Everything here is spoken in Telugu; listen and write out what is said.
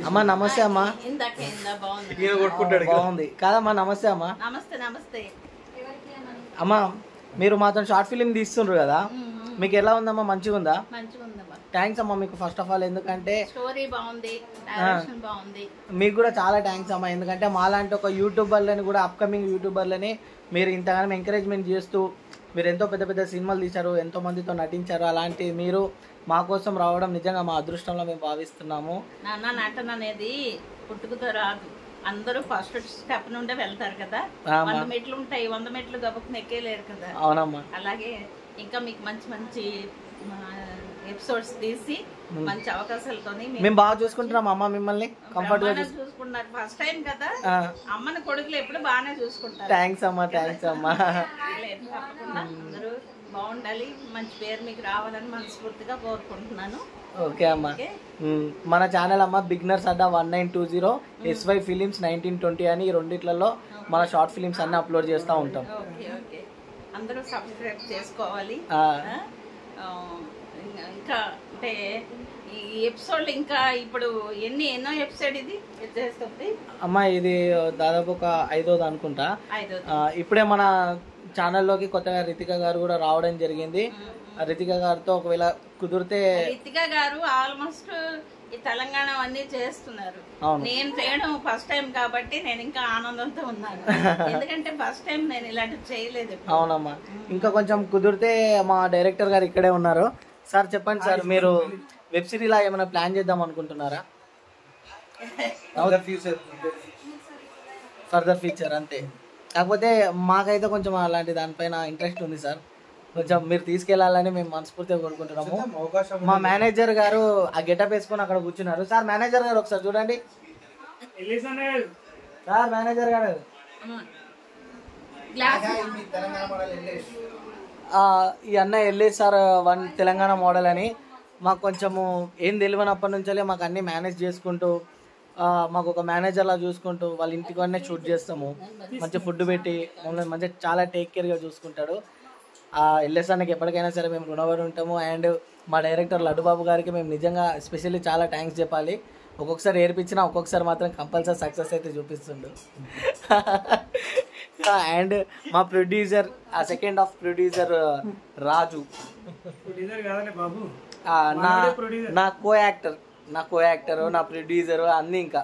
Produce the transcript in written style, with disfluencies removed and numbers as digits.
అమ్మా నమస్తే అమ్మా. బాగుంది కాదమ్మా. నమస్తే అమ్మా. నమస్తే నమస్తే అమ్మా మీరు మాతో షార్ట్ ఫిలిం తీస్తుండ్రు కదా, మీకు ఎలా ఉందమ్మా? మంచిగా ఉందా? థ్యాంక్స్ అమ్మా మీకు ఫస్ట్ ఆఫ్ ఆల్. ఎందుకంటే స్టోరీ బాగుంది, డైరెక్షన్ బాగుంది. మీకు కూడా చాలా థ్యాంక్స్ అమ్మా. ఎందుకంటే మాలాంటి ఒక యూట్యూబర్లని కూడా అప్కమింగ్ యూట్యూబర్లని మీరు ఇంతగానో ఎంకరేజ్మెంట్ చేస్తూ మీరు ఎంతో పెద్ద పెద్ద సినిమాలు తీశారు, ఎంతో మందితో నటించారు. అలాంటి మీరు మా కోసం రావడం నిజంగా మా అదృష్టంలో మేము భావిస్తున్నాము. నాన్న నటన అనేది పుట్టుకతో రాదు. అందరూ ఫస్ట్ స్టెప్ నుండే వెళ్తారు కదా. 100 మెట్లు ఉంటాయి, 100 మెట్లు గబుక్కుని ఎక్కేలేరు కదా. అవునమ్మా. అలాగే ఇంకా మీకు మంచి మంచి ఎపిసోడ్స్ తీసి మంచి అవకాశాలతోని మేము బాగా చూసుకుంటున్నాం అమ్మ. మిమ్మల్ని కంఫర్ట్ గా చూసుకుంటున్నారు. ఫస్ట్ టైం కదా, అమ్మని కొడుకులు ఎప్పుడు బాగానే చూసుకుంటారు. థ్యాంక్స్ అమ్మా. థ్యాంక్స్ అమ్మా. తప్పకుండా అందరూ బాగుండాలి, మంచి పేరు మీకు రావాలని మనస్ఫూర్తిగా కోరుకుంటున్నాను. ఓకే అమ్మా. మన ఛానల్ అమ్మ బిగినర్స్ అడ్డా 1920 SY ఫిలిమ్స్ 1920 అని ఈ రెండిట్లలో మన షార్ట్ ఫిలిమ్స్ అన్ని అప్లోడ్ చేస్తూ ఉంటాం. అందరూ సబ్స్క్రైబ్ చేసుకోవాలి. ఇంకా అంటే ఈ ఎపిసోడ్ ఇంకా ఇప్పుడు ఎన్నో ఎపిసోడ్ ఇది చేస్తుంది అమ్మా? ఇది దాదాపు ఒక 5వ అనుకుంటా. ఇప్పుడే మన ఛానల్లోకి కొత్తగా రితిక గారు కూడా రావడం జరిగింది. రితిక గారితో ఒకవేళ కుదిరితే, రితిక గారు ఆల్మోస్ట్ ఈ తెలంగాణ అన్ని చేస్తున్నారు. నేను చేయడం ఫస్ట్ టైం కాబట్టి నేను ఇంకా ఆనందంతో ఉన్నాను. ఎందుకంటే ఫస్ట్ టైం నేను ఇలాంటివి చేయలేదు. అవునమ్మా. ఇంకా కొంచెం కుదిరితే మా డైరెక్టర్ గారు ఇక్కడే ఉన్నారు. సార్ చెప్పండి సార్, మీరు వెబ్ సిరీస్ లా ఏమైనా ప్లాన్ చేద్దాం అనుకుంటున్నారా? ఫర్దర్ ఫ్యూచర్ అంతే. కాకపోతే మాకైతే కొంచెం అలాంటి దానిపైన ఇంట్రెస్ట్ ఉంది సార్. కొంచెం మీరు తీసుకెళ్లాలని మేము మనస్ఫూర్తిగా కోరుకుంటున్నాము. మా మేనేజర్ గారు ఆ గెటప్ వేసుకొని అక్కడ కూర్చున్నారు. సార్ మేనేజర్ గారు ఒకసారి చూడండి. సార్ మేనేజర్ గారు, ఈ అన్న ఎల్లేసి సార్ 1 తెలంగాణ మోడల్ అని మాకు కొంచెము ఏం తెలియనప్పటి నుంచే మాకు అన్ని మేనేజ్ చేసుకుంటూ మాకు ఒక మేనేజర్లా చూసుకుంటూ వాళ్ళ ఇంటికి షూట్ చేస్తాము. మంచి ఫుడ్ పెట్టి మమ్మల్ని మంచిగా చాలా టేక్ కేర్గా చూసుకుంటాడు. ఎల్ఎస్ అన్నకి ఎప్పటికైనా సరే మేము రుణపడి ఉంటాము. అండ్ మా డైరెక్టర్ లడ్డుబాబు గారికి మేము నిజంగా ఎస్పెషల్లీ చాలా థ్యాంక్స్ చెప్పాలి. ఒక్కొక్కసారి ఏర్పించినా ఒక్కొక్కసారి మాత్రం కంపల్సరీ సక్సెస్ అయితే చూపిస్తుండు. అండ్ మా ప్రొడ్యూసర్, ఆ సెకండ్ హాఫ్ ప్రొడ్యూసర్ రాజు, నా కో యాక్టర్, నా ప్రొడ్యూసర్ అన్నీ ఇంకా